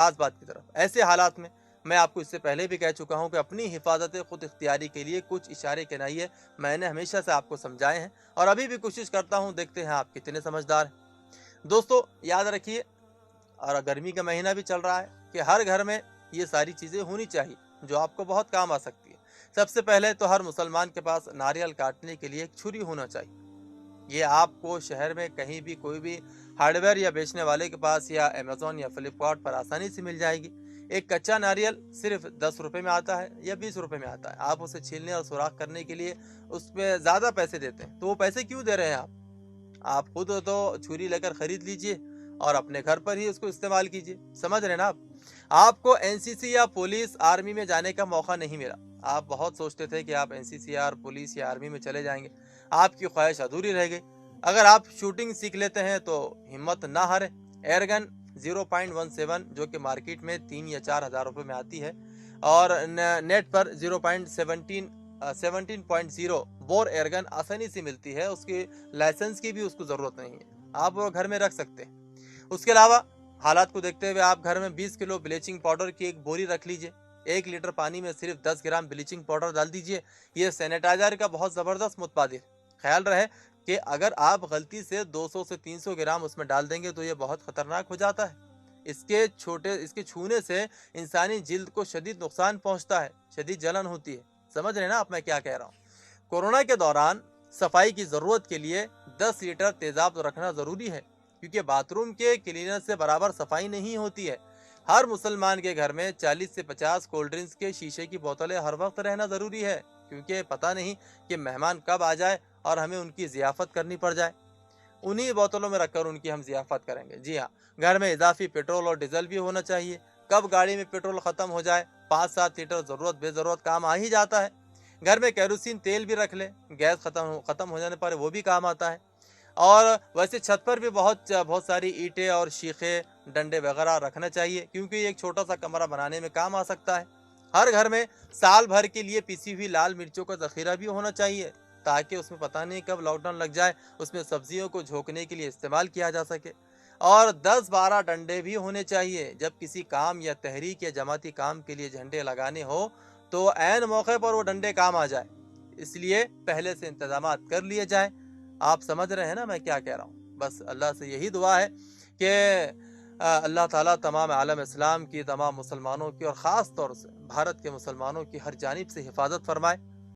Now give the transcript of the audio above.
खास बात की तरफ। ऐसे हालात में मैं आपको इससे पहले भी कह चुका हूं कि अपनी हिफाजत खुद इख्तियारी के लिए कुछ इशारे कहनाइए मैंने हमेशा से आपको समझाए हैं और अभी भी कोशिश करता हूं, देखते हैं आप कितने समझदार हैं। दोस्तों याद रखिए, और गर्मी का महीना भी चल रहा है, कि हर घर में ये सारी चीज़ें होनी चाहिए जो आपको बहुत काम आ सकती है। सबसे पहले तो हर मुसलमान के पास नारियल काटने के लिए एक छुरी होना चाहिए। ये आपको शहर में कहीं भी कोई भी हार्डवेयर या बेचने वाले के पास या अमेज़न या फ्लिपकार्ट पर आसानी से मिल जाएगी। एक कच्चा नारियल सिर्फ 10 रुपए में आता है या 20 रुपए में आता है। आप उसे छीलने और सुराख करने के लिए उसमें ज़्यादा पैसे देते हैं, तो वो पैसे क्यों दे रहे हैं आप खुद तो छुरी लेकर खरीद लीजिए और अपने घर पर ही उसको इस्तेमाल कीजिए। समझ रहे हैं ना आप? आपको एनसीसी या पुलिस आर्मी में जाने का मौका नहीं मिला। आप बहुत सोचते थे कि आप एनसीसी या पुलिस या आर्मी में चले जाएंगे, आपकी ख्वाहिश अधूरी रह गई। अगर आप शूटिंग सीख लेते हैं तो हिम्मत ना हारे। एयरगन 0.17 जो कि मार्केट में 3 या 4 हज़ार रुपये में आती है, और नेट पर 17.0 बोर एयरगन आसानी से मिलती है। उसकी लाइसेंस की भी उसको ज़रूरत नहीं है, आप वो घर में रख सकते हैं। उसके अलावा हालात को देखते हुए आप घर में 20 किलो ब्लीचिंग पाउडर की एक बोरी रख लीजिए। 1 लीटर पानी में सिर्फ 10 ग्राम ब्लीचिंग पाउडर डाल दीजिए। ये सैनिटाइजर का बहुत ज़बरदस्त मुतबादिल। ख्याल रहे कि अगर आप गलती से 200 से 300 ग्राम उसमें डाल देंगे तो ये बहुत ख़तरनाक हो जाता है। इसके छूने से इंसानी जिल्द को शदीद नुकसान पहुंचता है, शदीद जलन होती है। समझ रहे हैं ना आप मैं क्या कह रहा हूँ? कोरोना के दौरान सफाई की ज़रूरत के लिए 10 लीटर तेज़ाब रखना ज़रूरी है, क्योंकि बाथरूम के क्लीनर से बराबर सफाई नहीं होती है। हर मुसलमान के घर में 40 से 50 कोल्ड ड्रिंक्स के शीशे की बोतलें हर वक्त रहना ज़रूरी है, क्योंकि पता नहीं कि मेहमान कब आ जाए और हमें उनकी ज़ियाफ़त करनी पड़ जाए। उन्हीं बोतलों में रखकर उनकी हम ज़ियाफ़त करेंगे। जी हाँ, घर में इजाफी पेट्रोल और डीजल भी होना चाहिए। कब गाड़ी में पेट्रोल ख़त्म हो जाए, 5-7 लीटर ज़रूरत बेज़रूरत काम आ ही जाता है। घर में केरोसिन तेल भी रख लें, गैस ख़त्म हो जाने पर वो भी काम आता है। और वैसे छत पर भी बहुत सारी ईंटें और शीखे, डंडे वगैरह रखना चाहिए, क्योंकि ये एक छोटा सा कमरा बनाने में काम आ सकता है। हर घर में साल भर के लिए पिसी हुई लाल मिर्चों का ज़ख़ीरा भी होना चाहिए, ताकि उसमें पता नहीं कब लॉकडाउन लग जाए, उसमें सब्जियों को झोंकने के लिए इस्तेमाल किया जा सके। और 10-12 डंडे भी होने चाहिए। जब किसी काम या तहरीक या जमाती काम के लिए झंडे लगाने हो तो ऐन मौके पर वो डंडे काम आ जाए, इसलिए पहले से इंतजाम कर लिए जाए। आप समझ रहे हैं ना मैं क्या कह रहा हूँ? बस अल्लाह से यही दुआ है कि अल्लाह ताला तमाम आलम इस्लाम की, तमाम मुसलमानों की और ख़ास तौर से भारत के मुसलमानों की हर जानिब से हिफाजत फरमाए।